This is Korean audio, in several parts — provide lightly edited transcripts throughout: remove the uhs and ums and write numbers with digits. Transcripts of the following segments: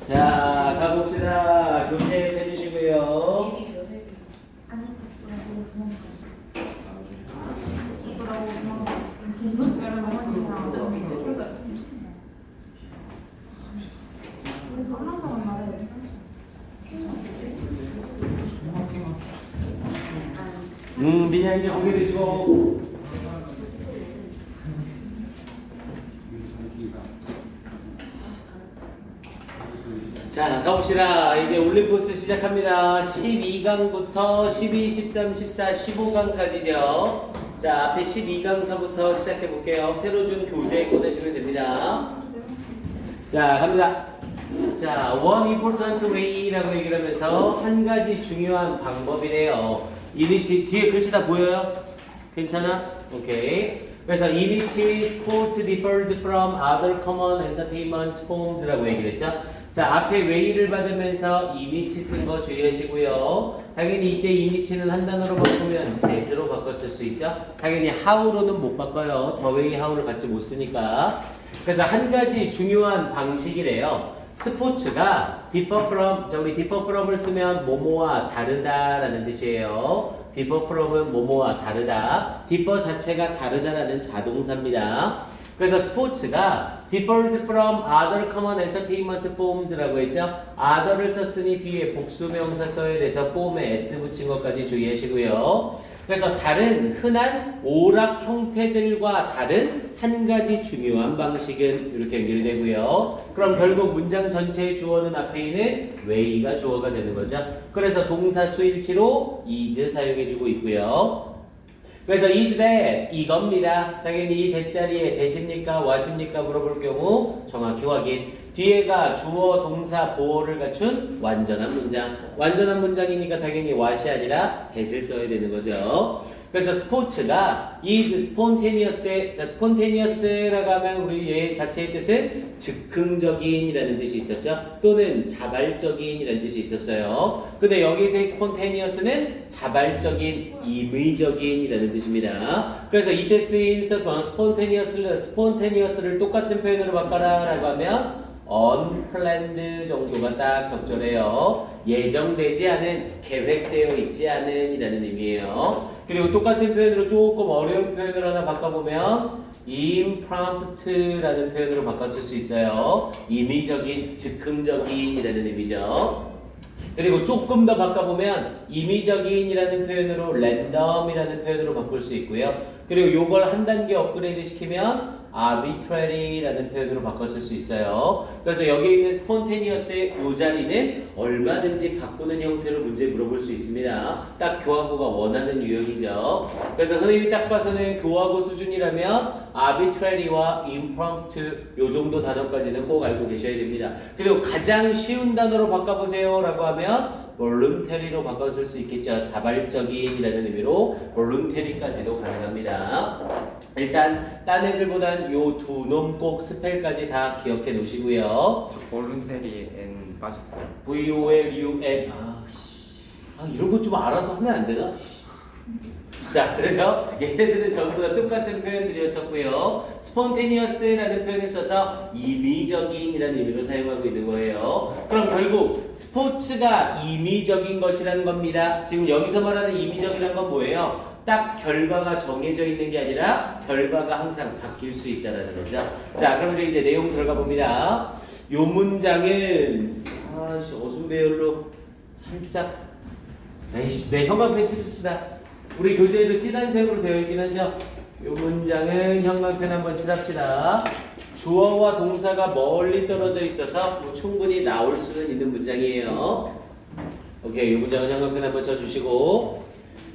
자, 가봅시다. 교재 펴주시고요. 아니지, 이거라고 도망가. 이거라고 도망가. 우리 만나자는 말해. 민야 이제 고개 드시고. 자, 가봅시다. 이제 올림포스 시작합니다. 12강부터 12, 13, 14, 15강까지죠. 자, 앞에 12강서부터 시작해 볼게요. 새로 준 교재 꺼내시면 됩니다. 자, 갑니다. 자, one important way라고 얘기를 하면서 한 가지 중요한 방법이래요. 이니치 뒤에 글씨 다 보여요? 괜찮아? 오케이. 그래서 이니치 sport differs from other common entertainment forms라고 얘기를 했죠. 자, 앞에 way를 받으면서 이니치 쓴 거 주의하시고요. 당연히 이때 이니치는 한 단어로 바꾸면 that으로 바꿨을 수 있죠. 당연히 how로는 못 바꿔요. the way, how를 같이 못 쓰니까. 그래서 한 가지 중요한 방식이래요. 스포츠가 differ from, 자, 우리 differ from을 쓰면 뭐뭐와 다르다라는 뜻이에요. differ from은 뭐뭐와 다르다. differ 자체가 다르다라는 자동사입니다. 그래서 스포츠가 differs from other common entertainment forms라고 했죠. other를 썼으니 뒤에 복수명사 써야 돼서 form에 s 붙인 것까지 주의하시고요. 그래서 다른 흔한 오락 형태들과 다른 한 가지 중요한 방식은 이렇게 연결이 되고요. 그럼 결국 문장 전체의 주어는 앞에 있는 way가 주어가 되는 거죠. 그래서 동사 수일치로 is 사용해주고 있고요. 그래서 is that 이겁니다. 당연히 이 대자리에 that입니까? what입니까? 물어볼 경우 정확히 확인. 뒤에가 주어, 동사, 보어를 갖춘 완전한 문장. 완전한 문장이니까 당연히 what이 아니라 that을 써야 되는 거죠. 그래서 스포츠가 is spontaneous. 자, spontaneous라고 하면 우리 얘 자체의 뜻은 즉흥적인이라는 뜻이 있었죠. 또는 자발적인이라는 뜻이 있었어요. 근데 여기서의 spontaneous는 자발적인, 임의적인이라는 뜻입니다. 그래서 이때 쓰인 spontaneous를 똑같은 표현으로 바꿔라라고 하면 unplanned 정도가 딱 적절해요. 예정되지 않은, 계획되어 있지 않은 이라는 의미예요. 그리고 똑같은 표현으로 조금 어려운 표현을 하나 바꿔보면 impromptu라는 표현으로 바꿨을 수 있어요. 임의적인, 즉흥적인 이라는 의미죠. 그리고 조금 더 바꿔보면 임의적인이라는 표현으로 random이라는 표현으로 바꿀 수 있고요. 그리고 요걸 한 단계 업그레이드 시키면 arbitrary라는 표현으로 바꿨을 수 있어요. 그래서 여기 있는 spontaneous의 이 자리는 얼마든지 바꾸는 형태로 문제 물어볼 수 있습니다. 딱 교화고가 원하는 유형이죠. 그래서 선생님이 딱 봐서는 교화고 수준이라면 arbitrary와 impromptu 요 정도 단어까지는 꼭 알고 계셔야 됩니다. 그리고 가장 쉬운 단어로 바꿔보세요 라고 하면 voluntary로 바꿨을 수 있겠죠. 자발적인이라는 의미로 voluntary까지도 가능합니다. 일단 딴 애들보단 요 두 놈 꼭 스펠까지 다 기억해 놓으시고요. 볼룬테리 N 빠졌어요. VOLUN 이런 것 좀 알아서 하면 안 되나? 자, 그래서 얘네들은 전부 다 똑같은 표현들이었었고요. spontaneous라는 표현을 써서 임의적인이라는 의미로 사용하고 있는 거예요. 그럼 결국 스포츠가 임의적인 것이라는 겁니다. 지금 여기서 말하는 임의적이라는 건 뭐예요? 딱 결과가 정해져 있는 게 아니라 결과가 항상 바뀔 수 있다는 거죠. 자, 그러면서 이제 내용 들어가 봅니다. 요 문장은 어순 배열로 살짝 내 형광펜 칠합시다. 우리 교재에도 진한 색으로 되어 있긴 하죠. 이 문장은 형광펜 한번 칠합시다. 주어와 동사가 멀리 떨어져 있어서 뭐 충분히 나올 수는 있는 문장이에요. 오케이, 이 문장은 형광펜 한번 쳐주시고.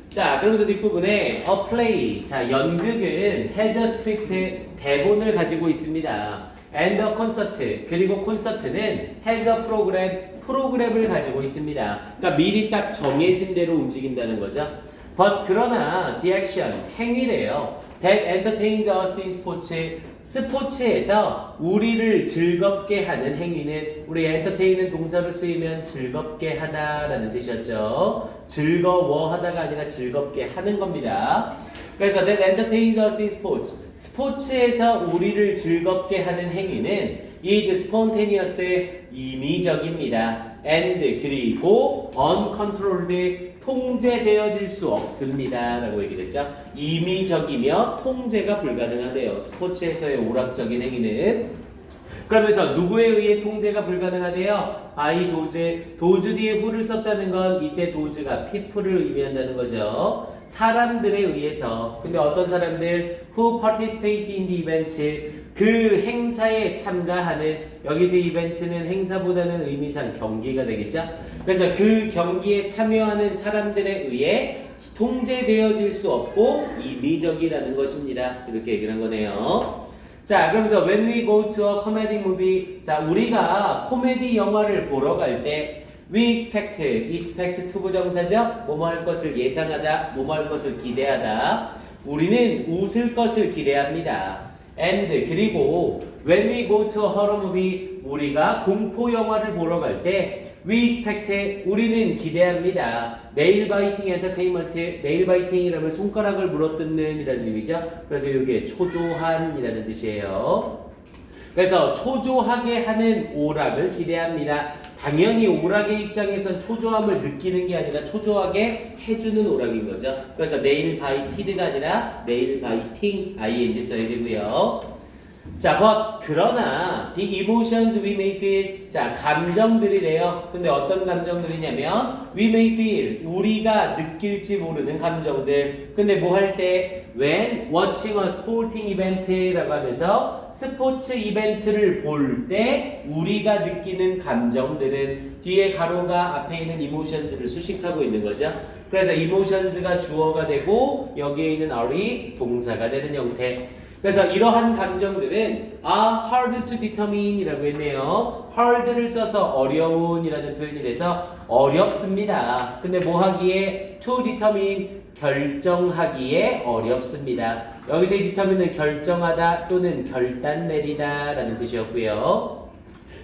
자, 그러면서 뒷부분에 a play. 자, 연극은 has a script, 대본을 가지고 있습니다. and a concert. 그리고 콘서트는 has a program, 프로그램을 가지고 있습니다. 그러니까 미리 딱 정해진 대로 움직인다는 거죠. But 그러나 the action, 행위래요. That entertains us in sports. 스포츠에서 우리를 즐겁게 하는 행위는 우리 entertain은 동사로 쓰이면 즐겁게 하다라는 뜻이었죠. 즐거워하다가 아니라 즐겁게 하는 겁니다. 그래서 that entertains us in sports. 스포츠에서 우리를 즐겁게 하는 행위는 is spontaneous의 임의적입니다. and 그리고 uncontrolled 통제되어질 수 없습니다. 라고 얘기했죠. 임의적이며 통제가 불가능하대요. 스포츠에서의 오락적인 행위는. 그러면서 누구에 의해 통제가 불가능하대요? I 도즈 뒤에 who를 썼다는 건 이때 도즈가 people을 의미한다는 거죠. 사람들에 의해서. 근데 어떤 사람들? Who participate in the event. 그 행사에 참가하는, 여기서 이벤트는 행사보다는 의미상 경기가 되겠죠. 그래서 그 경기에 참여하는 사람들에 의해 통제되어질 수 없고 임의적이라는 것입니다. 이렇게 얘기를 한 거네요. 자, 그러면서 when we go to a comedy movie, 자, 우리가 코미디 영화를 보러 갈 때 we expect to 부정사죠. 뭐뭐 할 것을 예상하다, 뭐뭐 할 것을 기대하다. 우리는 웃을 것을 기대합니다. and 그리고 when we go to a horror movie, 우리가 공포 영화를 보러 갈 때 we expect 우리는 기대합니다. 네일 바이팅 엔터테인먼트, 네일 바이팅이라면 손가락을 물어뜯는 이라는 의미죠. 그래서 이게 초조한이라는 뜻이에요. 그래서 초조하게 하는 오락을 기대합니다. 당연히 오락의 입장에선 초조함을 느끼는 게 아니라 초조하게 해주는 오락인 거죠. 그래서 네일 바이티드가 아니라 네일 바이팅 ing 써야 되고요. 자, but 그러나 the emotions we may feel, 자, 감정들이래요. 근데 어떤 감정들이냐면 we may feel, 우리가 느낄지 모르는 감정들. 근데 뭐 할 때 when watching a sporting event라고 하면서 스포츠 이벤트를 볼 때 우리가 느끼는 감정들은 뒤에 가로가 앞에 있는 emotions를 수식하고 있는 거죠. 그래서 emotions가 주어가 되고 여기에 있는 are이 동사가 되는 형태. 그래서 이러한 감정들은 are hard to determine 이라고 했네요. hard를 써서 어려운 이라는 표현이 돼서 어렵습니다. 근데 뭐 하기에 to determine 결정하기에 어렵습니다. 여기서 이 determine은 결정하다 또는 결단 내리다 라는 뜻이었고요.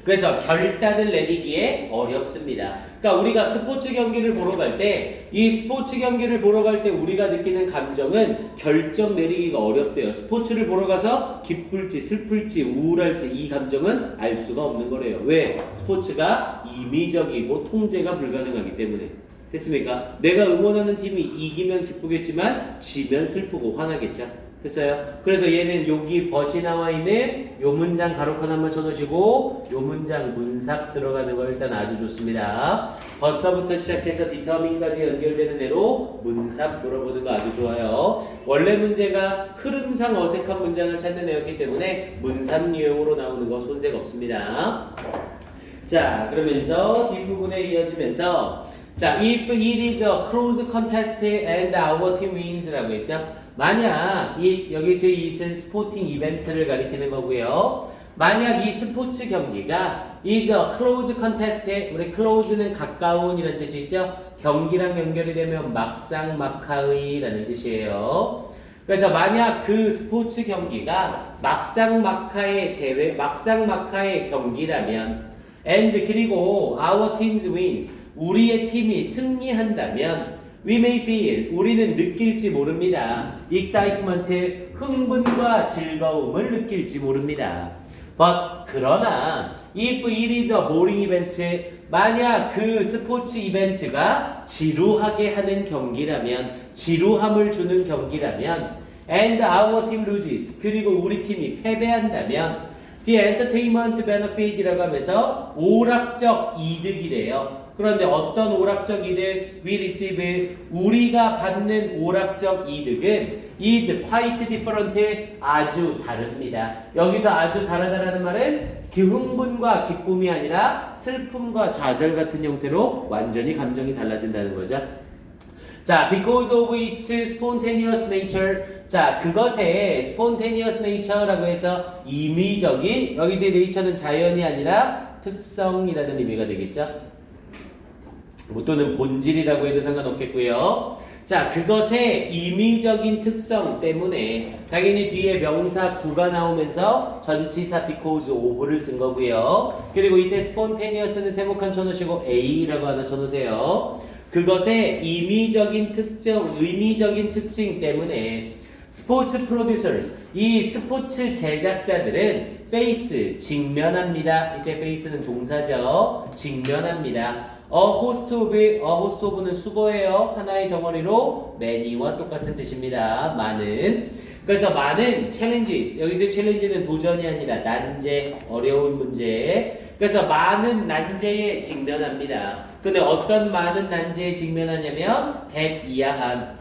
그래서 결단을 내리기에 어렵습니다. 그러니까 우리가 스포츠 경기를 보러 갈 때 이 스포츠 경기를 보러 갈 때 우리가 느끼는 감정은 결정 내리기가 어렵대요. 스포츠를 보러 가서 기쁠지 슬플지 우울할지 이 감정은 알 수가 없는 거래요. 왜? 스포츠가 임의적이고 통제가 불가능하기 때문에. 됐습니까? 내가 응원하는 팀이 이기면 기쁘겠지만 지면 슬프고 화나겠죠. 됐어요? 그래서 얘는 여기 벗이 나와 있는 요 문장 가로칸 한번 쳐놓으시고 요 문장 문삭 들어가는 거 일단 아주 좋습니다. 벗서부터 시작해서 determine까지 연결되는 대로 문삭 물어보는 거 아주 좋아요. 원래 문제가 흐름상 어색한 문장을 찾는 애였기 때문에 문삭 유형으로 나오는 거 손색 없습니다. 자, 그러면서 뒷부분에 이어지면서 자, if it is a close contest and our team wins 라고 했죠. 만약 여기서 이 스포팅 이벤트를 가리키는 거고요. 만약 이 스포츠 경기가 is a close contest, 우리 close는 가까운 이라는 뜻이 있죠. 경기랑 연결이 되면 막상 막하의라는 뜻이에요. 그래서 만약 그 스포츠 경기가 막상 막하의 대회, 막상 막하의 경기라면 and 그리고 our team wins, 우리의 팀이 승리한다면 we may feel, 우리는 느낄지 모릅니다. excitement, 흥분과 즐거움을 느낄지 모릅니다. but, 그러나 if it is a boring event, 만약 그 스포츠 이벤트가 지루하게 하는 경기라면, 지루함을 주는 경기라면 and our team loses, 그리고 우리 팀이 패배한다면 the entertainment benefit이라고 하면서 오락적 이득이래요. 그런데 어떤 오락적 이득? We receive, 우리가 받는 오락적 이득은 is quite different, 아주 다릅니다. 여기서 아주 다르다라는 말은 그 흥분과 기쁨이 아니라 슬픔과 좌절 같은 형태로 완전히 감정이 달라진다는 거죠. 자, because of its spontaneous nature. 자, 그것의 spontaneous nature라고 해서 임의적인, 여기서의 nature는 자연이 아니라 특성이라는 의미가 되겠죠. 또는 본질이라고 해도 상관없겠고요. 자, 그것의 임의적인 특성 때문에 당연히 뒤에 명사 구가 나오면서 전치사 because of를 쓴 거고요. 그리고 이때 spontaneous는 세모칸 쳐놓으시고 A라고 하나 쳐놓으세요. 그것의 임의적인 특정, 의미적인 특징 때문에 스포츠 프로듀서스, 이 스포츠 제작자들은 face 직면합니다. 이때 face는 동사죠. 직면합니다. host of는 수거예요. 하나의 덩어리로 many와 똑같은 뜻입니다. 많은. 그래서 많은 challenges, 여기서 challenge는 도전이 아니라 난제, 어려운 문제. 그래서 많은 난제에 직면합니다. 근데 어떤 많은 난제에 직면하냐면 that 이하한,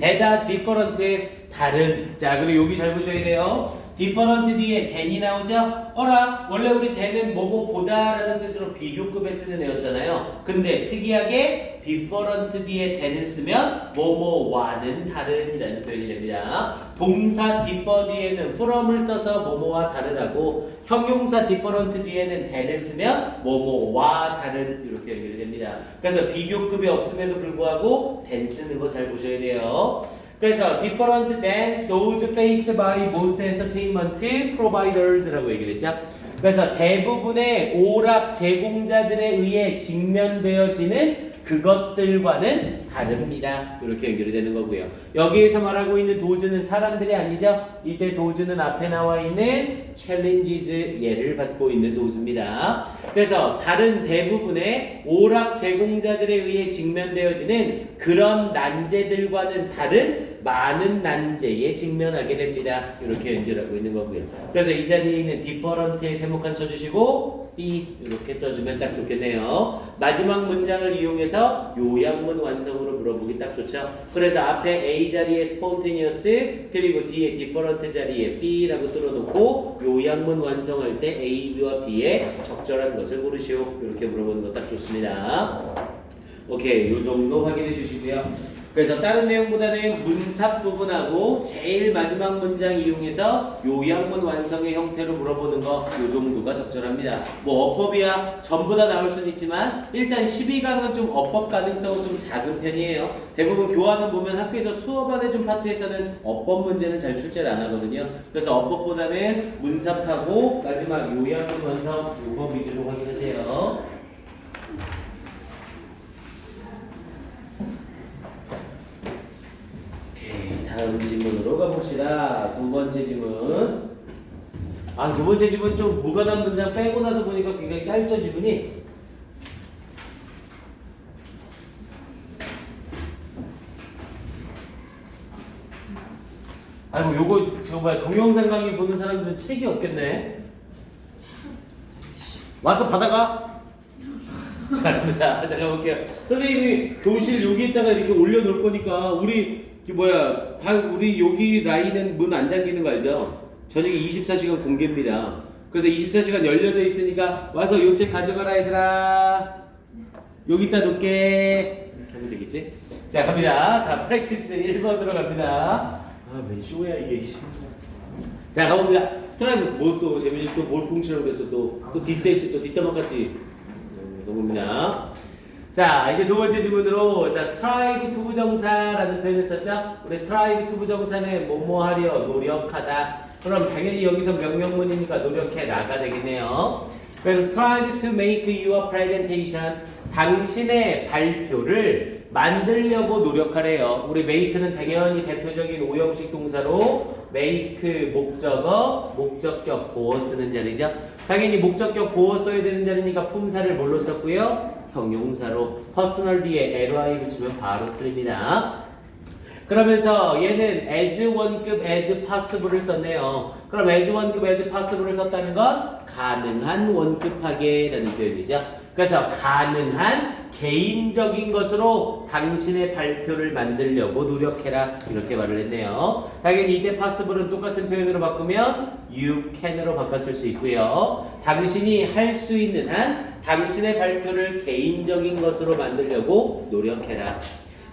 that are different, 다른. 자, 그리고 여기 잘 보셔야 돼요. different 뒤에 than이 나오죠? 어라, 원래 우리 than은 뭐뭐보다 라는 뜻으로 비교급에 쓰는 애였잖아요. 근데 특이하게 different 뒤에 than을 쓰면 뭐뭐와는 다른이라는 표현이 됩니다. 동사 differ 뒤에는 from을 써서 뭐뭐와 다르다고, 형용사 different 뒤에는 than을 쓰면 뭐뭐와 다른 이렇게 연결이 됩니다. 그래서 비교급이 없음에도 불구하고 than 쓰는 거 잘 보셔야 돼요. 그래서 different than those faced by most entertainment providers라고 얘기를 했죠. 그래서 대부분의 오락 제공자들에 의해 직면되어지는 그것들과는 다릅니다. 이렇게 연결이 되는 거고요. 여기에서 말하고 있는 도즈는 사람들이 아니죠. 이때 도즈는 앞에 나와 있는 challenges 예를 받고 있는 도즈입니다. 그래서 다른 대부분의 오락 제공자들에 의해 직면되어지는 그런 난제들과는 다른 많은 난제에 직면하게 됩니다. 이렇게 연결하고 있는 거고요. 그래서 이 자리에 있는 different에 세모칸 쳐주시고 B 이렇게 써주면 딱 좋겠네요. 마지막 문장을 이용해서 요약문 완성으로 물어보기 딱 좋죠. 그래서 앞에 A 자리에 spontaneous 그리고 뒤에 different 자리에 B라고 뚫어놓고 요약문 완성할 때 A, B와 B의 적절한 것을 고르시오. 이렇게 물어보는 거 딱 좋습니다. 오케이, 요 정도 확인해 주시고요. 그래서 다른 내용보다는 문삽 부분하고 제일 마지막 문장 이용해서 요약문 완성의 형태로 물어보는 거 요 정도가 적절합니다. 뭐 어법이야 전부 다 나올 수는 있지만 일단 12강은 좀 어법 가능성은 좀 작은 편이에요. 대부분 교환은 보면 학교에서 수업 안 해준 파트에서는 어법 문제는 잘 출제를 안 하거든요. 그래서 어법보다는 문삽하고 마지막 요약문 완성 요거 위주로 확인하세요. 다음 질문으로 가봅시다. 두 번째 질문. 두 번째 질문 좀 무관한 문장 빼고 나서 보니까 굉장히 짧죠, 질문이? 아이고, 요거, 저거 뭐야, 동영상 강의 보는 사람들은 책이 없겠네. 와서 받아가. 자, 갑니다. 자, 가볼게요. 선생님이 교실 여기에다가 이렇게 올려놓을 거니까, 우리 여기 라인은 문 안 잠기는 거 알죠? 저녁에 24시간 공개입니다. 그래서 24시간 열려져 있으니까 와서 요 책 가져가라 얘들아. 여기다 놓을게. 이렇게 하면 되겠지? 자, 갑니다. 자, 프랙티스 1번으로 갑니다. 웬 쇼야 이게. 자, 가봅니다. 스트라이브 뭐 또 재민이 또 뭘 꽁치라고 그랬어. 또 디스했지, 또 뒷담화 같지. 가봅니다. 자, 이제 두 번째 질문으로, 자, strive to 부정사라는 표현을 썼죠? 우리 strive to 부정사는 뭐뭐 하려, 노력하다. 그럼 당연히 여기서 명령문이니까 노력해라가 되겠네요. 그래서 strive to make your presentation, 당신의 발표를 만들려고 노력하래요. 우리 make는 당연히 대표적인 오형식 동사로 make 목적어, 목적격 보어 쓰는 자리죠. 당연히 목적격 보어 써야 되는 자리니까 품사를 뭘로 썼고요? 형용사로 퍼스널 뒤에 ly 붙이면 바로 틀립니다. 그러면서 얘는 as 원급 as possible을 썼네요. 그럼 as 원급 as possible을 썼다는 건 가능한 원급하게라는 표현이죠. 그래서 가능한 개인적인 것으로 당신의 발표를 만들려고 노력해라 이렇게 말을 했네요. 당연히 이때 possible은 똑같은 표현으로 바꾸면 you can으로 바꿨을 수 있고요. 당신이 할 수 있는 한 당신의 발표를 개인적인 것으로 만들려고 노력해라.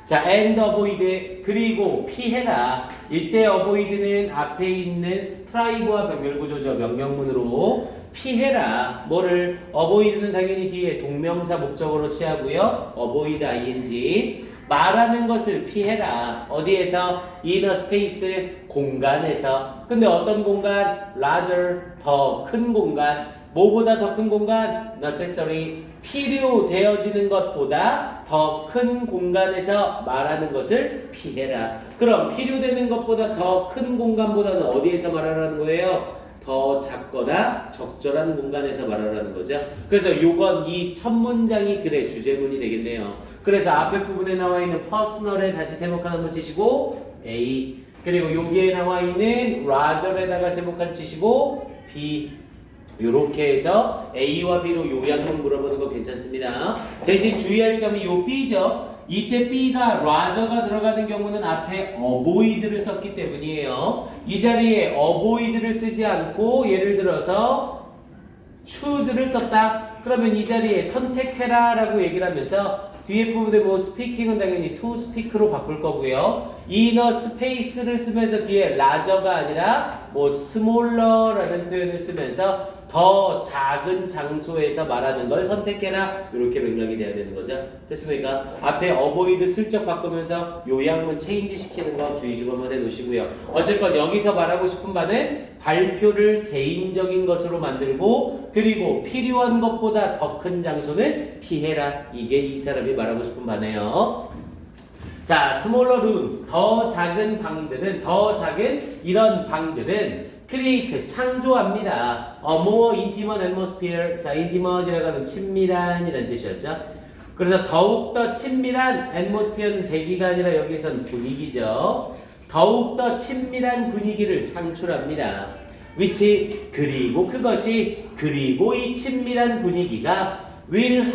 자, and avoid 그리고 피해라. 이때 avoid는 앞에 있는 strive와 병렬구조죠. 명령문으로 피해라. 뭐를? avoid는 당연히 뒤에 동명사 목적으로 취하고요. avoid ing 말하는 것을 피해라. 어디에서? in a space 공간에서. 근데 어떤 공간? larger 더 큰 공간. 뭐보다 더 큰 공간? necessary 필요되어지는 것보다 더 큰 공간에서 말하는 것을 피해라. 그럼 필요되는 것보다 더 큰 공간보다는 어디에서 말하라는 거예요? 더 작거나 적절한 공간에서 말하라는 거죠. 그래서 요건 이 첫 문장이 글의 주제문이 되겠네요. 그래서 앞에 부분에 나와 있는 personal에 다시 세모칸 한번 치시고 A, 그리고 여기에 나와 있는 Roger에다가 세모칸 치시고 B. 요렇게 해서 A와 B로 요약만 물어보는 거 괜찮습니다. 대신 주의할 점이 요 B죠. 이때 B가 rather가 들어가는 경우는 앞에 avoid를 썼기 때문이에요. 이 자리에 avoid를 쓰지 않고 예를 들어서 choose를 썼다. 그러면 이 자리에 선택해라 라고 얘기를 하면서 뒤에 부분에 뭐 speaking은 당연히 to speak로 바꿀 거고요. inner space를 쓰면서 뒤에 larger가 아니라 뭐 smaller라는 표현을 쓰면서 더 작은 장소에서 말하는 걸 선택해라. 이렇게 맥락이 돼야 되는 거죠. 됐습니까? 앞에 avoid 슬쩍 바꾸면서 요약문 체인지 시키는 거 주의 좀 한번 해놓으시고요. 어쨌건 여기서 말하고 싶은 바는 발표를 개인적인 것으로 만들고 그리고 필요한 것보다 더 큰 장소는 피해라. 이게 이 사람이 말하고 싶은 바네요. 자, smaller rooms, 더 작은 방들은, 더 작은 이런 방들은 create, 창조합니다. more intimate atmosphere. 자, intimate이라고 하면 친밀한이라는 뜻이었죠. 그래서 더욱더 친밀한 atmosphere는 대기가 아니라 여기선 분위기죠. 더욱더 친밀한 분위기를 창출합니다. which, 그리고 그것이, 그리고 이 친밀한 분위기가 will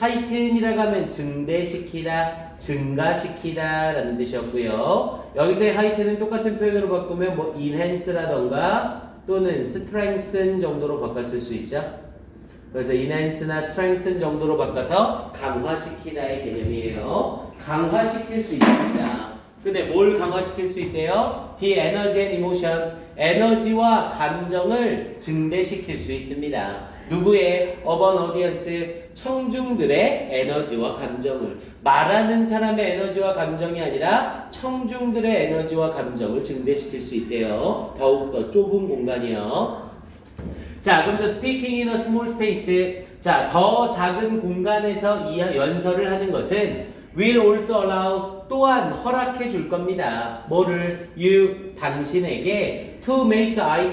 heighten이라고 하면 증대시키다, 증가시키다 라는 뜻이었고요. 여기서의 height는 똑같은 표현으로 바꾸면 뭐 enhance라던가 또는 strengthen 정도로 바꿨을 수 있죠. 그래서 enhance나 strengthen 정도로 바꿔서 강화시키다의 개념이에요. 강화시킬 수 있습니다. 근데 뭘 강화시킬 수 있대요? The energy and emotion, 에너지와 감정을 증대시킬 수 있습니다. 누구의? urban audience, 청중들의 에너지와 감정을, 말하는 사람의 에너지와 감정이 아니라 청중들의 에너지와 감정을 증대시킬 수 있대요. 더욱더 좁은 공간이요. 자, 그럼 저 speaking in a small space, 자, 더 작은 공간에서 이 연설을 하는 것은 will also allow, 또한 허락해 줄 겁니다. 뭐를? you, 당신에게 to make eye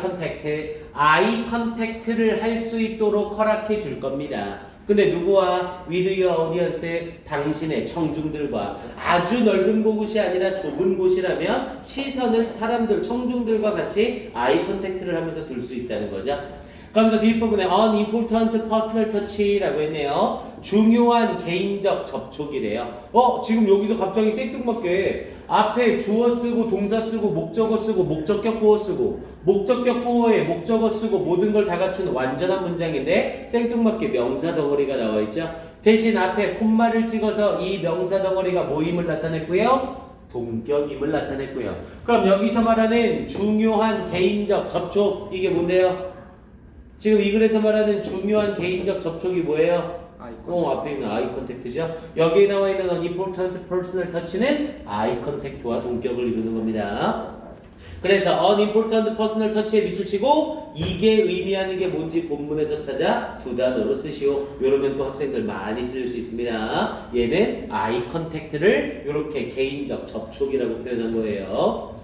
contact를 할 수 있도록 허락해 줄 겁니다. 근데 누구와? with your audience, 당신의 청중들과. 아주 넓은 곳이 아니라 좁은 곳이라면 시선을 사람들, 청중들과 같이 eye contact를 하면서 둘 수 있다는 거죠. 그러면서 뒷부분에 unimportant personal touch라고 했네요. 중요한 개인적 접촉이래요. 지금 여기서 갑자기 생뚱맞게 앞에 주어 쓰고 동사 쓰고 목적어 쓰고 목적격 보어 쓰고 목적격 보어에 목적어 쓰고 모든 걸 다 갖춘 완전한 문장인데 생뚱맞게 명사 덩어리가 나와 있죠. 대신 앞에 콤마를 찍어서 이 명사 덩어리가 모임을 나타냈고요. 동격임을 나타냈고요. 그럼 여기서 말하는 중요한 개인적 접촉, 이게 뭔데요? 지금 이 글에서 말하는 중요한 개인적 접촉이 뭐예요? 앞에 있는 아이 컨택트죠. 여기에 나와 있는 unimportant personal touch는 아이 컨택트와 동격을 이루는 겁니다. 그래서 unimportant personal touch에 밑줄 치고 이게 의미하는 게 뭔지 본문에서 찾아 두 단어로 쓰시오. 이러면 또 학생들 많이 틀릴 수 있습니다. 얘는 아이 컨택트를 이렇게 개인적 접촉이라고 표현한 거예요.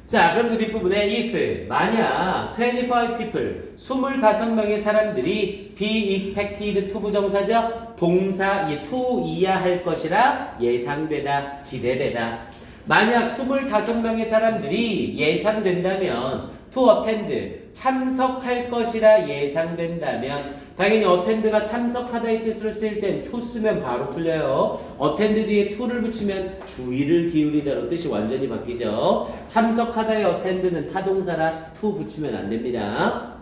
자, 그럼 그 뒷부분에 if, 만약 25 people, 25명의 사람들이 be expected to 부정사죠. 동사 to 이야 할 것이라 예상되다, 기대되다. 만약 25명의 사람들이 예상된다면 to attend, 참석할 것이라 예상된다면 당연히 attend가 참석하다 이 뜻으로 쓸 땐 to 쓰면 바로 틀려요. attend 뒤에 to를 붙이면 주의를 기울이다로 뜻이 완전히 바뀌죠. 참석하다의 attend는 타동사라 to 붙이면 안 됩니다.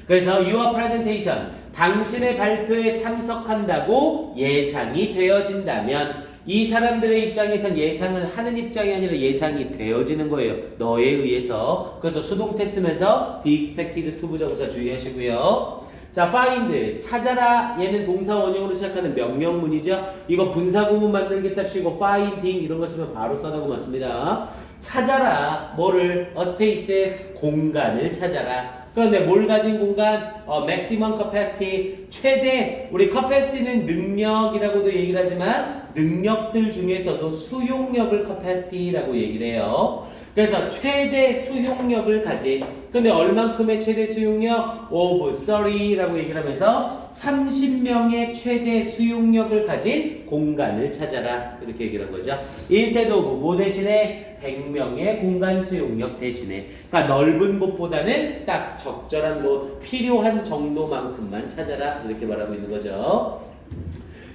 그래서 your presentation, 당신의 발표에 참석한다고 예상이 되어진다면 이 사람들의 입장에선 예상을 하는 입장이 아니라 예상이 되어지는 거예요. 너에 의해서. 그래서 수동태 쓰면서 be expected to 부정사 주의하시고요. 자, find, 찾아라. 얘는 동사 원형으로 시작하는 명령문이죠. 이거 분사구문 만들기답시고 finding 이런 거 쓰면 바로 써나고 맞습니다. 찾아라. 뭐를? a space, 공간을 찾아라. 그런데 뭘 가진 공간? maximum capacity, 최대. 우리 capacity는 능력이라고도 얘기를 하지만 능력들 중에서도 수용력을 capacity라고 얘기를 해요. 그래서 최대 수용력을 가진, 근데 얼만큼의 최대 수용력? of 30라고 얘기를 하면서 30명의 최대 수용력을 가진 공간을 찾아라. 이렇게 얘기를 한 거죠. instead of 뭐 대신에 100명의 공간 수용력 대신에, 그러니까 넓은 곳보다는 딱 적절한 곳, 필요한 정도만큼만 찾아라. 이렇게 말하고 있는 거죠.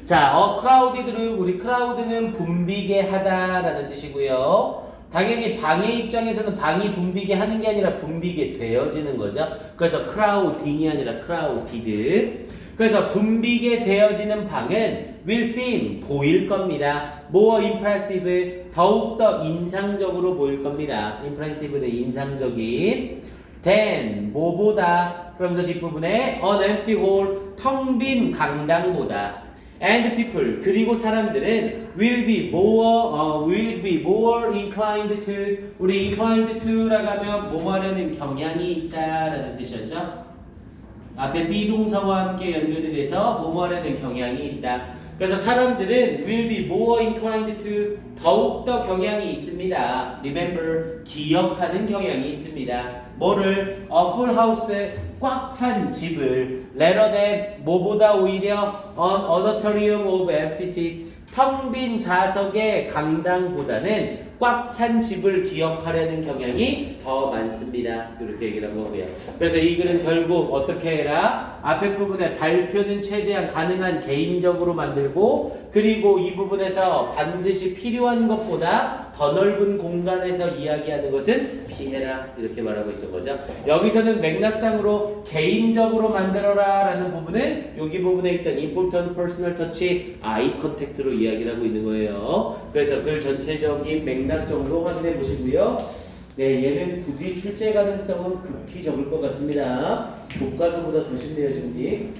자, crowded는 우리 crowd는 붐비게 하다라는 뜻이고요. 당연히 방의 입장에서는 방이 붐비게 하는 게 아니라 붐비게 되어지는 거죠. 그래서 crowding이 아니라 crowded. 그래서 붐비게 되어지는 방은 will seem 보일 겁니다. more impressive 더욱더 인상적으로 보일 겁니다. impressive는 인상적인. than 뭐보다 그러면서 뒷부분에 an empty hall 텅 빈 강당보다. And people 그리고 사람들은 will be more inclined to 우리 inclined to라고 하면 뭐 하려는 경향이 있다라는 뜻이었죠. 앞에 비동사와 함께 연결이 돼서 뭐 하려는 경향이 있다. 그래서 사람들은 will be more inclined to 더욱더 경향이 있습니다. remember 기억하는 경향이 있습니다. 뭐를 a full house 꽉 찬 집을 rather than 뭐보다 오히려 an auditorium of empty seat 텅 빈 좌석의 강당보다는 꽉 찬 집을 기억하려는 경향이 더 많습니다. 이렇게 얘기를 한 거고요. 그래서 이 글은 결국 어떻게 해라? 앞에 부분에 발표는 최대한 가능한 개인적으로 만들고 그리고 이 부분에서 반드시 필요한 것보다 더 넓은 공간에서 이야기하는 것은 피해라. 이렇게 말하고 있던 거죠. 여기서는 맥락상으로 개인적으로 만들어라 라는 부분은 여기 부분에 있던 important personal touch eye contact로 이야기를 하고 있는 거예요. 그래서 글 전체적인 맥락 정도 확인해 보시고요. 네, 얘는 굳이 출제 가능성은 극히 적을 것 같습니다. 교과서보다 더 쉽네요, 지금.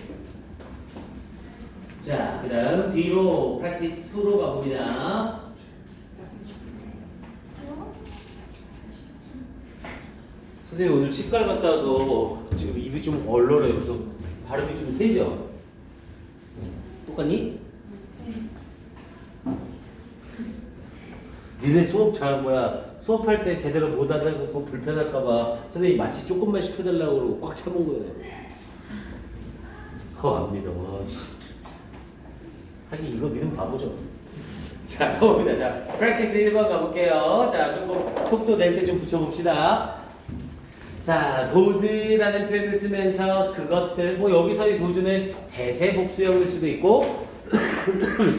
자, 그 다음 뒤로 practice 2로 가봅니다. 선생님 오늘 치과를 갔다 와서 지금 입이 좀 얼얼해요. 그래서 발음이 좀 세죠? 똑같니? 니네 수업할 때 제대로 못 알아듣고 불편할까봐 선생님이 마취 조금만 시켜달라고 그러고 꽉 참은 거예요. 압니다. 하긴 이거 믿으면 바보죠. 자, 가봅니다. 자, practice 1번 가볼게요. 자, 조금 속도 낼 때 좀 붙여봅시다. 자, does라는 표현을 쓰면서 그것들, 뭐 여기서의 does는 대세복수형일 수도 있고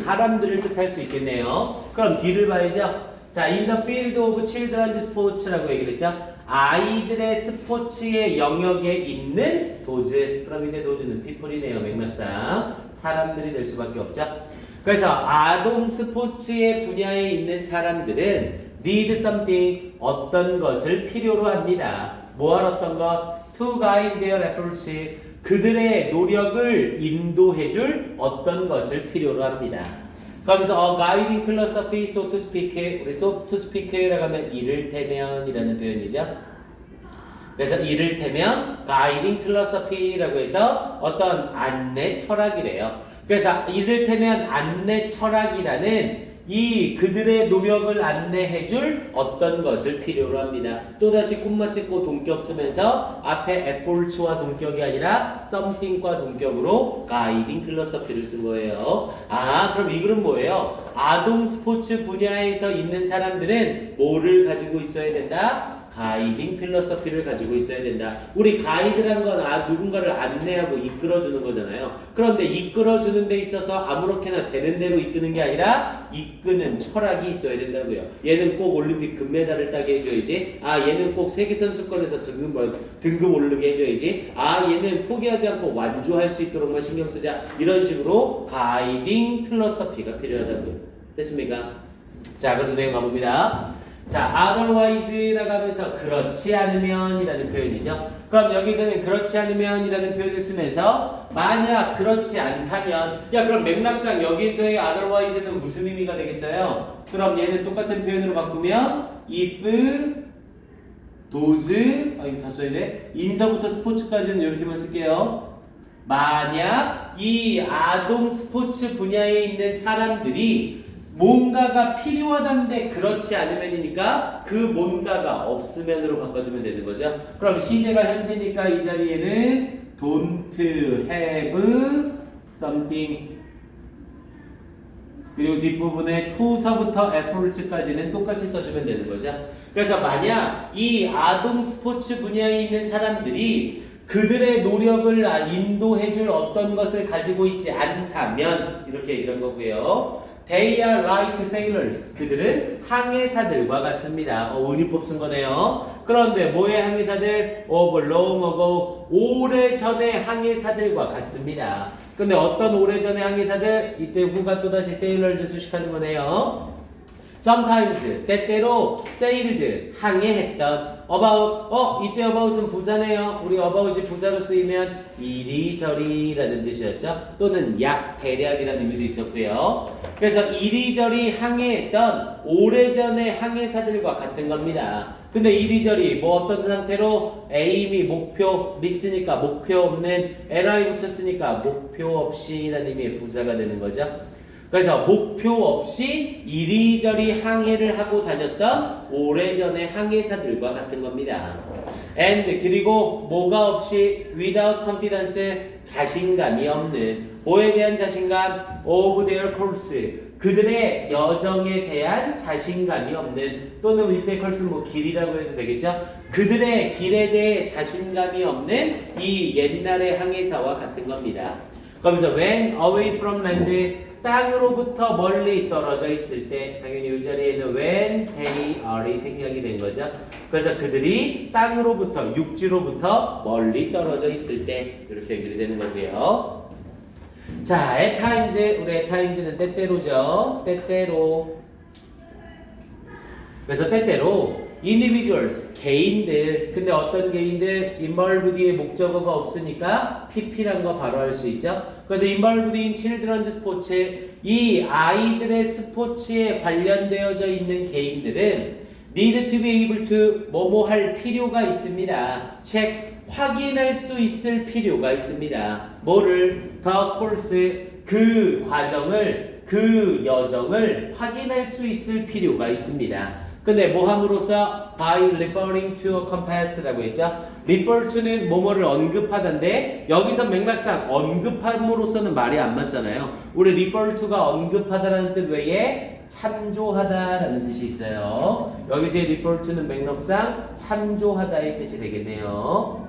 사람들을 뜻할 수 있겠네요. 그럼 뒤를 봐야죠. 자, in the field of children's sports라고 얘기를 했죠. 아이들의 스포츠의 영역에 있는 도즈. 그럼 이제 도즈는 people이네요. 맥락상 사람들이 될 수밖에 없죠. 그래서 아동 스포츠의 분야에 있는 사람들은 need something 어떤 것을 필요로 합니다. 뭐할 어떤 것? to guide their efforts 그들의 노력을 인도해줄 어떤 것을 필요로 합니다. 그러면서 a guiding philosophy, so to speak, 우리 so to speak라고 하면 이를테면이라는 표현이죠. 그래서 이를테면 guiding philosophy라고 해서 어떤 안내 철학이래요. 그래서 이를테면 안내 철학이라는 이 그들의 노력을 안내해줄 어떤 것을 필요로 합니다. 또다시 콤마 찍고 동격 쓰면서 앞에 efforts와 동격이 아니라 something과 동격으로 guiding philosophy를 쓴 거예요. 아, 그럼 이 글은 뭐예요? 아동 스포츠 분야에서 있는 사람들은 뭐를 가지고 있어야 된다? 가이딩 필로소피를 가지고 있어야 된다. 우리 가이드란 건 누군가를 안내하고 이끌어주는 거잖아요. 그런데 이끌어주는 데 있어서 아무렇게나 되는 대로 이끄는 게 아니라 이끄는 철학이 있어야 된다고요. 얘는 꼭 올림픽 금메달을 따게 해줘야지. 아, 얘는 꼭 세계선수권에서 등급 오르게 해줘야지. 아, 얘는 포기하지 않고 완주할 수 있도록만 신경 쓰자. 이런 식으로 가이딩 필로소피가 필요하다고요. 됐습니까? 자, 그럼 내용 가봅니다. 자, otherwise라고 하면서 그렇지 않으면이라는 표현이죠. 그럼 여기서는 그렇지 않으면이라는 표현을 쓰면서 만약 그렇지 않다면 야, 그럼 맥락상 여기서의 otherwise는 무슨 의미가 되겠어요? 그럼 얘는 똑같은 표현으로 바꾸면 if, those, 이거 다 써야 돼. 인서부터 스포츠까지는 이렇게만 쓸게요. 만약 이 아동 스포츠 분야에 있는 사람들이 뭔가가 필요하다는데 그렇지 않으면이니까 그 뭔가가 없으면으로 바꿔주면 되는 거죠. 그럼 시제가 현재니까 이 자리에는 don't have something 그리고 뒷부분에 to서부터 efforts까지는 똑같이 써주면 되는 거죠. 그래서 만약 이 아동 스포츠 분야에 있는 사람들이 그들의 노력을 인도해줄 어떤 것을 가지고 있지 않다면 이렇게 이런 거고요. They are like sailors. 그들은 항해사들과 같습니다. 운이법 쓴 거네요. 그런데 뭐의 항해사들? Of long ago. 오래전의 항해사들과 같습니다. 근데 어떤 오래전의 항해사들? 이때 후가 또다시 sailors 수식하는 거네요. Sometimes, 때때로 sailed, 항해했던 about, 이때 about은 부사네요. 우리 about이 부사로 쓰이면 이리저리라는 뜻이었죠. 또는 약, 대략이라는 의미도 있었고요. 그래서 이리저리 항해했던 오래전의 항해사들과 같은 겁니다. 근데 이리저리 뭐 어떤 상태로 aim이 목표, 리스니까 목표 없는 li 붙였으니까 목표 없이라는 의미의 부사가 되는 거죠. 그래서 목표 없이 이리저리 항해를 하고 다녔던 오래전의 항해사들과 같은 겁니다. And 그리고 뭐가 없이 without confidence 자신감이 없는 뭐에 대한 자신감? of their course 그들의 여정에 대한 자신감이 없는 또는 위페 컬스 뭐 길이라고 해도 되겠죠? 그들의 길에 대해 자신감이 없는 이 옛날의 항해사와 같은 겁니다. 그러면서 when away from land 땅으로부터 멀리 떨어져 있을 때 당연히 이 자리에는 when they are이 생략이 된 거죠. 그래서 그들이 땅으로부터 육지로부터 멀리 떨어져 있을 때 이렇게 연결이 되는 거고요. 자, at times 우리 at times는 때때로죠. 때때로. 그래서 때때로 individuals 개인들 근데 어떤 개인들 involved의 목적어가 없으니까 pp란 거 바로 할 수 있죠. 그래서 involved in children's sports 이 아이들의 스포츠에 관련되어져 있는 개인들은 need to be able to 뭐뭐 할 필요가 있습니다. check 확인할 수 있을 필요가 있습니다. 뭐를 the course 그 과정을 그 여정을 확인할 수 있을 필요가 있습니다. 근데 뭐 함으로써 by referring to a compass라고 했죠. refer to는 뭐뭐를 언급하던데 여기서 맥락상 언급함으로써는 말이 안 맞잖아요. 우리 refer to가 언급하다라는 뜻 외에 참조하다라는 뜻이 있어요. 여기서의 refer to는 맥락상 참조하다의 뜻이 되겠네요.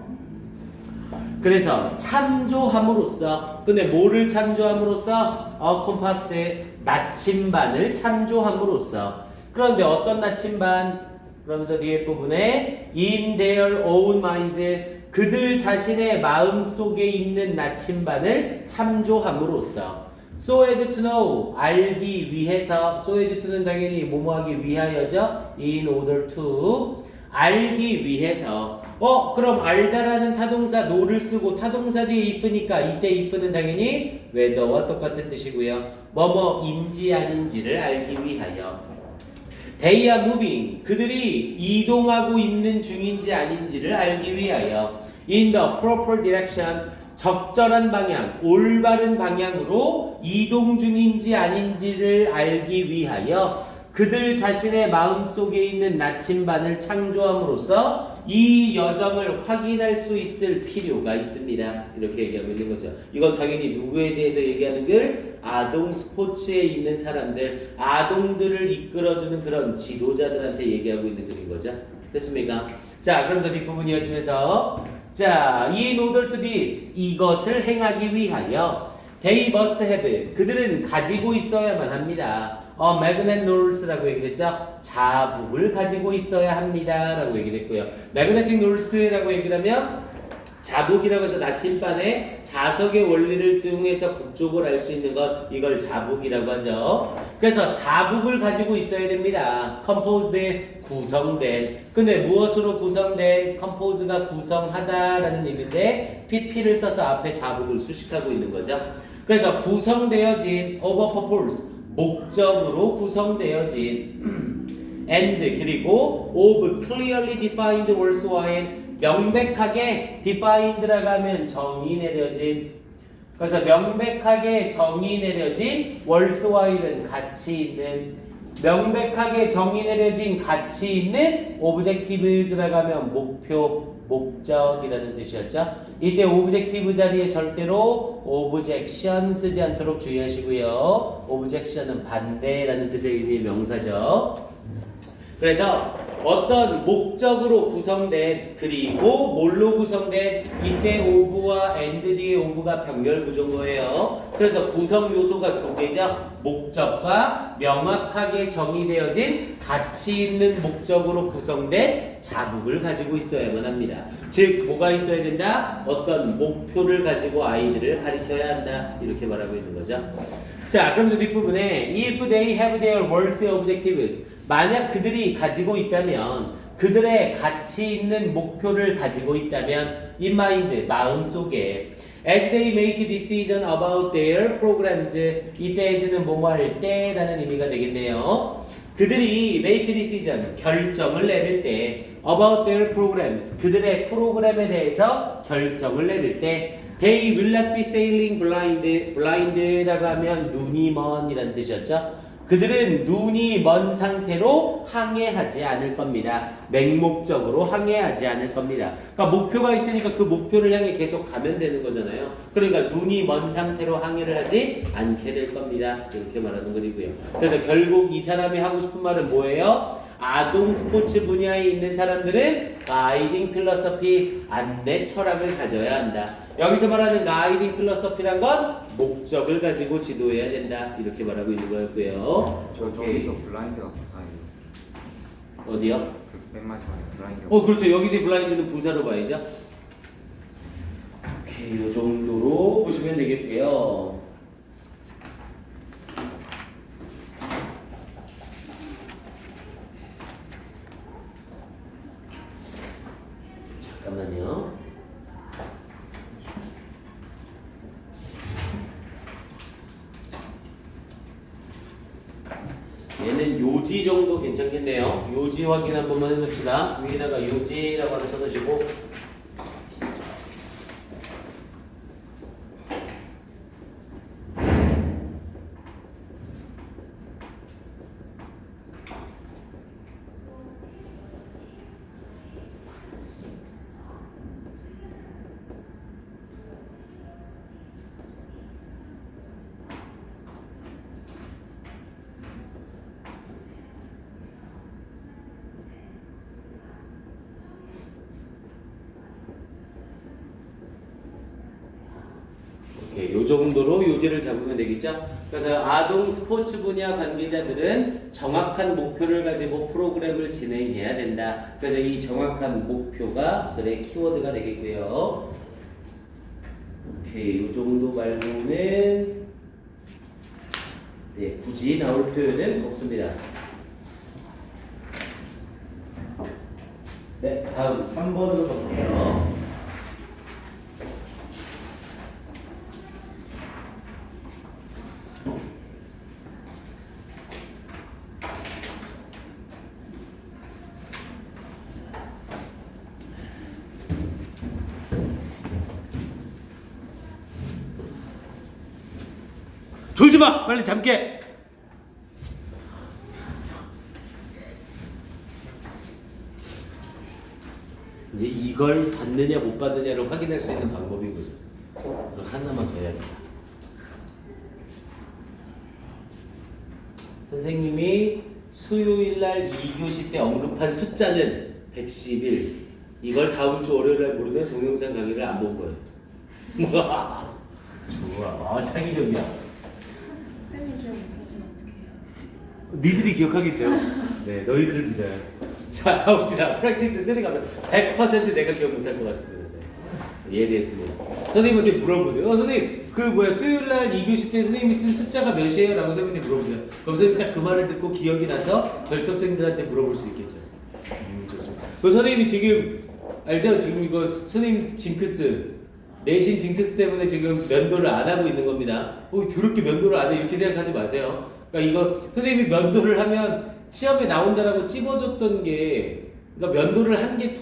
그래서 참조함으로써 근데 뭐를 참조함으로써 컴파스의 나침반을 참조함으로써 그런데 어떤 나침반? 그러면서 뒤에 부분에 in their own minds 그들 자신의 마음속에 있는 나침반을 참조함으로써 so as to know 알기 위해서 so as to는 당연히 뭐뭐하기 위하여죠. in order to 알기 위해서 그럼 알다라는 타동사 no를 쓰고 타동사 뒤에 if니까 이때 if는 당연히 whether와 똑같은 뜻이고요. 뭐뭐인지 아닌지를 알기 위하여 They are moving. 그들이 이동하고 있는 중인지 아닌지를 알기 위하여 in the proper direction. 적절한 방향, 올바른 방향으로 이동 중인지 아닌지를 알기 위하여 그들 자신의 마음속에 있는 나침반을 창조함으로써 이 여정을 확인할 수 있을 필요가 있습니다. 이렇게 얘기하고 있는 거죠. 이건 당연히 누구에 대해서 얘기하는 걸? 아동 스포츠에 있는 사람들, 아동들을 이끌어주는 그런 지도자들한테 얘기하고 있는 글인 거죠. 됐습니까? 자, 그러면서 뒷부분 이어지면서 자, in order to this, 이것을 행하기 위하여 they must have, 그들은 가지고 있어야만 합니다. magnet north라고 얘기를 했죠. 자북을 가지고 있어야 합니다. 라고 얘기를 했고요. magnetic north라고 얘기를 하면 자북이라고 해서 나침반의 자석의 원리를 통해서 북쪽을 알 수 있는 것 이걸 자북이라고 하죠. 그래서 자북을 가지고 있어야 됩니다. composed 구성된 근데 무엇으로 구성된 compose가 구성하다라는 의미인데 pp를 써서 앞에 자북을 수식하고 있는 거죠. 그래서 구성되어진 over purpose 목적으로 구성되어진 and 그리고 of clearly defined words와의 명백하게 defined라고 하면 정의 내려진 그래서 명백하게 정의 내려진 월스와일은 가치 있는 명백하게 정의 내려진 가치 있는 objectives라고 하면 목표, 목적이라는 뜻이었죠. 이때 objective 자리에 절대로 objection 쓰지 않도록 주의하시고요. objection은 반대라는 뜻의 의미의 명사죠. 그래서 어떤 목적으로 구성된 그리고 뭘로 구성된 이때 of와 and 뒤에 of가 병렬 구조인 거예요. 그래서 구성 요소가 두 개죠. 목적과 명확하게 정의되어진 가치 있는 목적으로 구성된 자국을 가지고 있어야만 합니다. 즉 뭐가 있어야 된다? 어떤 목표를 가지고 아이들을 가르쳐야 한다. 이렇게 말하고 있는 거죠. 자, 그럼 저 뒷부분에 if they have their worst objectives 만약 그들이 가지고 있다면 그들의 가치 있는 목표를 가지고 있다면 in mind 마음속에 as they make decision about their programs 이때 as는 뭐뭐 할 때라는 의미가 되겠네요. 그들이 make decision 결정을 내릴 때 about their programs 그들의 프로그램에 대해서 결정을 내릴 때 they will not be sailing blind라고 하면 눈이 먼 이라는 뜻이었죠. 그들은 눈이 먼 상태로 항해하지 않을 겁니다. 맹목적으로 항해하지 않을 겁니다. 그러니까 목표가 있으니까 그 목표를 향해 계속 가면 되는 거잖아요. 그러니까 눈이 먼 상태로 항해를 하지 않게 될 겁니다. 이렇게 말하는 거리고요. 그래서 결국 이 사람이 하고 싶은 말은 뭐예요? 아동 스포츠 분야에 있는 사람들은 가이딩 필로소피 안내 철학을 가져야 한다. 여기서 말하는 가이딩 필로소피란 건 목적을 가지고 지도해야 된다. 이렇게 말하고 있는 거였고요. 저기서 블라인드가 부사예요. 어디요? 맨 마지막에 블라인드. 그렇죠. 여기서 블라인드는 부사로 봐야죠. 오케이, 이 정도로 보시면 되겠고요. 잠깐만요. 얘는 요지 정도 괜찮겠네요. 요지 확인 한 번만 해봅시다. 위에다가 요지라고 하나 써놓으시고 이 정도로 요지를 잡으면 되겠죠. 그래서 아동 스포츠 분야 관계자들은 정확한 목표를 가지고 프로그램을 진행해야 된다. 그래서 이 정확한 목표가 그의 키워드가 되겠고요. 오케이, 이 정도 말고는 굳이 나올 표현은 없습니다. 네, 다음 3번으로 볼게요. 졸지 마! 빨리 잠게! 이제 이걸 받느냐 못 받느냐를 확인할 수 있는 방법인 거죠. 그럼 하나만 더 해야겠다. 선생님이 수요일날 2교시 때 언급한 숫자는 111. 이걸 다음 주 월요일날 모르면 동영상 강의를 안 본 거예요. 좋아. 창의적이야. 쌤이 기억 못하시면 어떡해요? 니들이 기억하겠죠? 네, 너희들을 믿어요. 자, 가봅시다. 프랙티스 3 가면 100% 내가 기억 못할 것 같습니다. 네. 예리했습니다. 선생님한테 물어보세요. 선생님, 수요일날 2교시 때 선생님이 쓴 숫자가 몇이에요? 라고 선생님한테 물어보세요. 그럼 선생님이 딱 그 말을 듣고 기억이 나서 결석생들한테 물어볼 수 있겠죠. 좋습니다. 그 선생님이 지금, 알죠? 지금 이거 선생님 징크스, 내신 징크스 때문에 지금 면도를 안 하고 있는 겁니다. 더럽게 면도를 안 해. 이렇게 생각하지 마세요. 그러니까 이거 선생님이 면도를 하면 시험에 나온다라고 찝어줬던 게, 그러니까 면도를 한 적이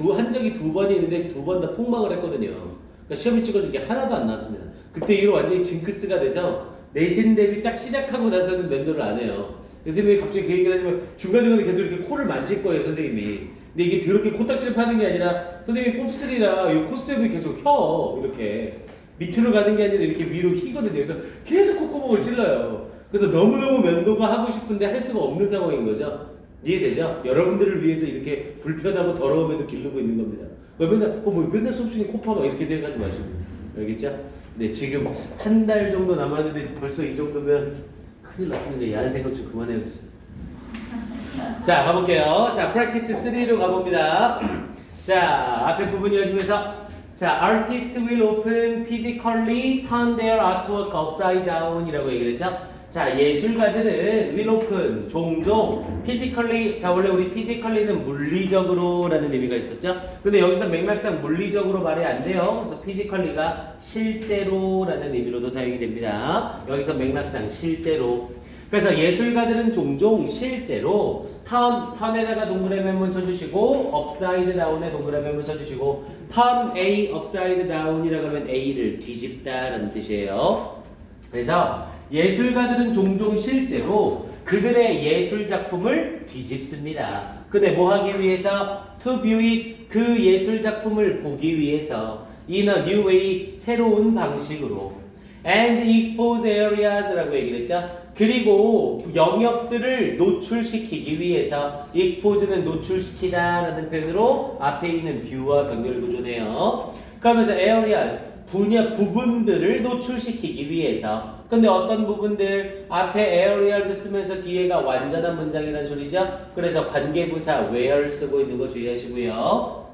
2번이 있는데 2번 다 폭망을 했거든요. 그러니까 시험에 찍어준 게 하나도 안 나왔습니다. 그때 이후로 완전히 징크스가 돼서 내신 대비 딱 시작하고 나서는 면도를 안 해요. 선생님이 갑자기 그 얘기를 하면 중간중간에 계속 이렇게 코를 만질 거예요, 선생님이. 근데 이게 더럽게 코딱지를 파는 게 아니라 선생님이 곱슬이라 이 콧수염이 계속 혀 이렇게 밑으로 가는 게 아니라 이렇게 위로 휘거든요. 그래서 계속 콧구멍을 찔러요. 그래서 너무너무 면도가 하고 싶은데 할 수가 없는 상황인 거죠. 이해되죠? 여러분들을 위해서 이렇게 불편하고 더러움에도 기르고 있는 겁니다. 맨날 수업 중에 코 파마 이렇게 생각하지 마시고. 알겠죠? 네, 지금 한 달 정도 남았는데 벌써 이 정도면 큰일 났습니다. 야한 생각 좀 그만해야겠습니다. 자, 가볼게요. 자, practice 3로 가봅니다. 자, 앞에 부분 이어지면서 자, artist will often physically turn their artwork upside down 이라고 얘기를 했죠. 자, 예술가들은 will often 종종 physically 자, 원래 우리 physically는 물리적으로 라는 의미가 있었죠. 근데 여기서 맥락상 물리적으로 말이 안 돼요. 그래서 physically가 실제로 라는 의미로도 사용이 됩니다. 여기서 맥락상 실제로. 그래서 예술가들은 종종 실제로 턴에다가 동그라미 한번 쳐주시고 upside down에 동그라미 한번 쳐주시고 turn A upside down이라고 하면 A를 뒤집다 라는 뜻이에요. 그래서 예술가들은 종종 실제로 그들의 예술 작품을 뒤집습니다. 근데 뭐 하기 위해서? To view it, 그 예술 작품을 보기 위해서 in a new way, 새로운 방식으로 and expose areas라고 얘기를 했죠. 그리고 영역들을 노출시키기 위해서 expose는 노출시키다 라는 표현으로 앞에 있는 view와 병렬 구조네요. 그러면서 areas, 부분들을 노출시키기 위해서 근데 어떤 부분들 앞에 areas 쓰면서 뒤에가 완전한 문장이라는 소리죠. 그래서 관계부사 where 쓰고 있는 거 주의하시고요.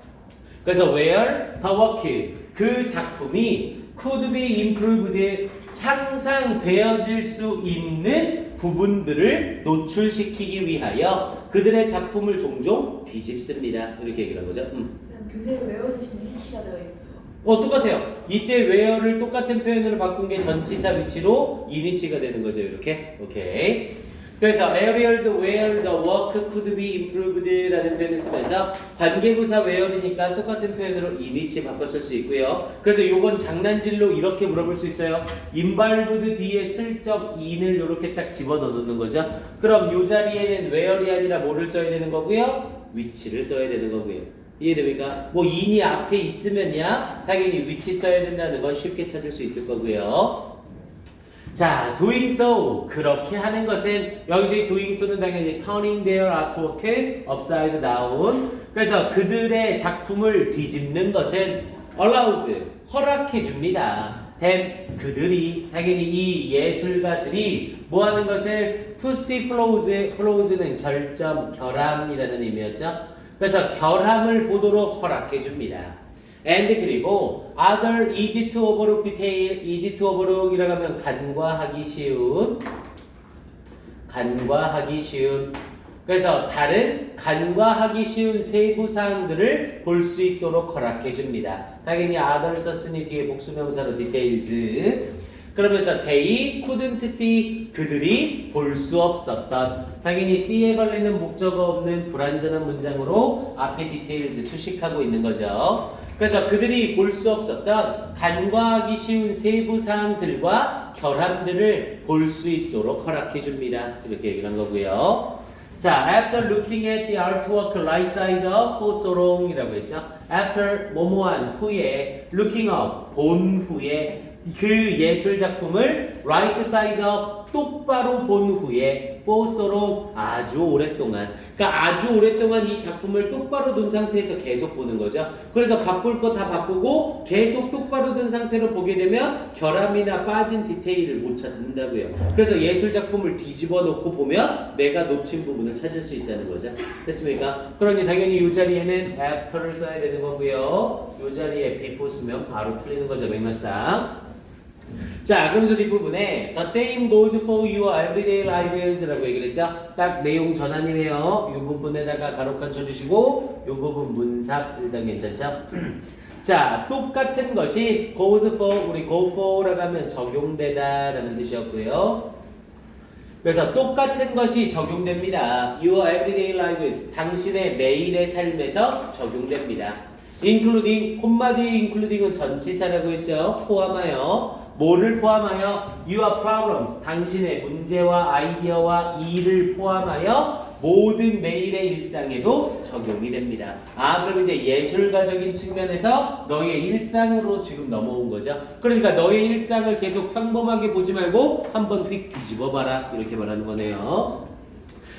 그래서 where the work, 그 작품이 could be improved, 향상되어질 수 있는 부분들을 노출시키기 위하여 그들의 작품을 종종 뒤집습니다. 이렇게 얘기를 한 거죠. 교재에 외워두시는 위치가 되어 있어요. 똑같아요. 이때 where를 똑같은 표현으로 바꾼 게 전치사 위치로 이 위치가 되는 거죠. 이렇게. 오케이. 그래서 areas where the work could be improved 라는 표현을 쓰면서 관계부사 where이니까 똑같은 표현으로 in which 바꿨을 수 있고요. 그래서 요건 장난질로 이렇게 물어볼 수 있어요. involved 뒤에 슬쩍 in을 이렇게 딱 집어넣는 거죠. 그럼 요 자리에는 where이 아니라 뭐를 써야 되는 거고요? which를 써야 되는 거고요. 이해됩니까? 뭐 in이 앞에 있으면야 당연히 which 써야 된다는 건 쉽게 찾을 수 있을 거고요. 자, doing so, 그렇게 하는 것은 여기서 이 doing so는 당연히 turning their artwork upside down. 그래서 그들의 작품을 뒤집는 것은 allows, 허락해 줍니다. them, 그들이 당연히 이 예술가들이 뭐 하는 것을 to see flaws는 결점, 결함이라는 의미였죠. 그래서 결함을 보도록 허락해 줍니다. and 그리고 other easy to overlook detail, easy to overlook이라고 하면 간과하기 쉬운 그래서 다른 간과하기 쉬운 세부 사항들을 볼 수 있도록 허락해 줍니다. 당연히 other 썼으니 뒤에 복수명사로 details. 그러면서 they couldn't see, 그들이 볼 수 없었던. 당연히 see에 걸리는 목적어 없는 불완전한 문장으로 앞에 details 수식하고 있는 거죠. 그래서 그들이 볼 수 없었던 간과하기 쉬운 세부 사항들과 결함들을 볼 수 있도록 허락해 줍니다. 이렇게 얘기를 한 거고요. 자, after looking at the artwork right side up for so long 이라고 했죠. after 뭐뭐한 후에 looking up 본 후에 그 예술 작품을 right side up 똑바로 본 후에 for so long 아주 오랫동안 그러니까 아주 오랫동안 이 작품을 똑바로 둔 상태에서 계속 보는 거죠. 그래서 바꿀 거 다 바꾸고 계속 똑바로 둔 상태로 보게 되면 결함이나 빠진 디테일을 못 찾는다고요. 그래서 예술 작품을 뒤집어 놓고 보면 내가 놓친 부분을 찾을 수 있다는 거죠. 됐습니까? 그러니 당연히 이 자리에는 after를 써야 되는 거고요. 이 자리에 before 쓰면 바로 틀리는 거죠. 맥락상. 자, 그러면서 뒷부분에 The same goes for your everyday lives 라고 얘기를 했죠. 딱 내용 전환이네요. 이 부분에다가 가로칸 쳐주시고 이 부분 문삽 일단 괜찮죠? 자, 똑같은 것이 goes for, 우리 go for라고 하면 적용되다 라는 뜻이었고요. 그래서 똑같은 것이 적용됩니다. Your everyday lives, 당신의 매일의 삶에서 적용됩니다. including, 콤마 뒤에 including은 전치사라고 했죠. 포함하여 뭐를 포함하여? Your problems. 당신의 문제와 아이디어와 일을 포함하여 모든 매일의 일상에도 적용이 됩니다. 아, 그럼 이제 예술가적인 측면에서 너의 일상으로 지금 넘어온 거죠. 그러니까 너의 일상을 계속 평범하게 보지 말고 한번 휙 뒤집어 봐라. 이렇게 말하는 거네요.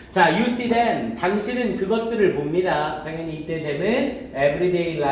자, you see them. 당신은 그것들을 봅니다. 당연히 이때 되면 everyday life.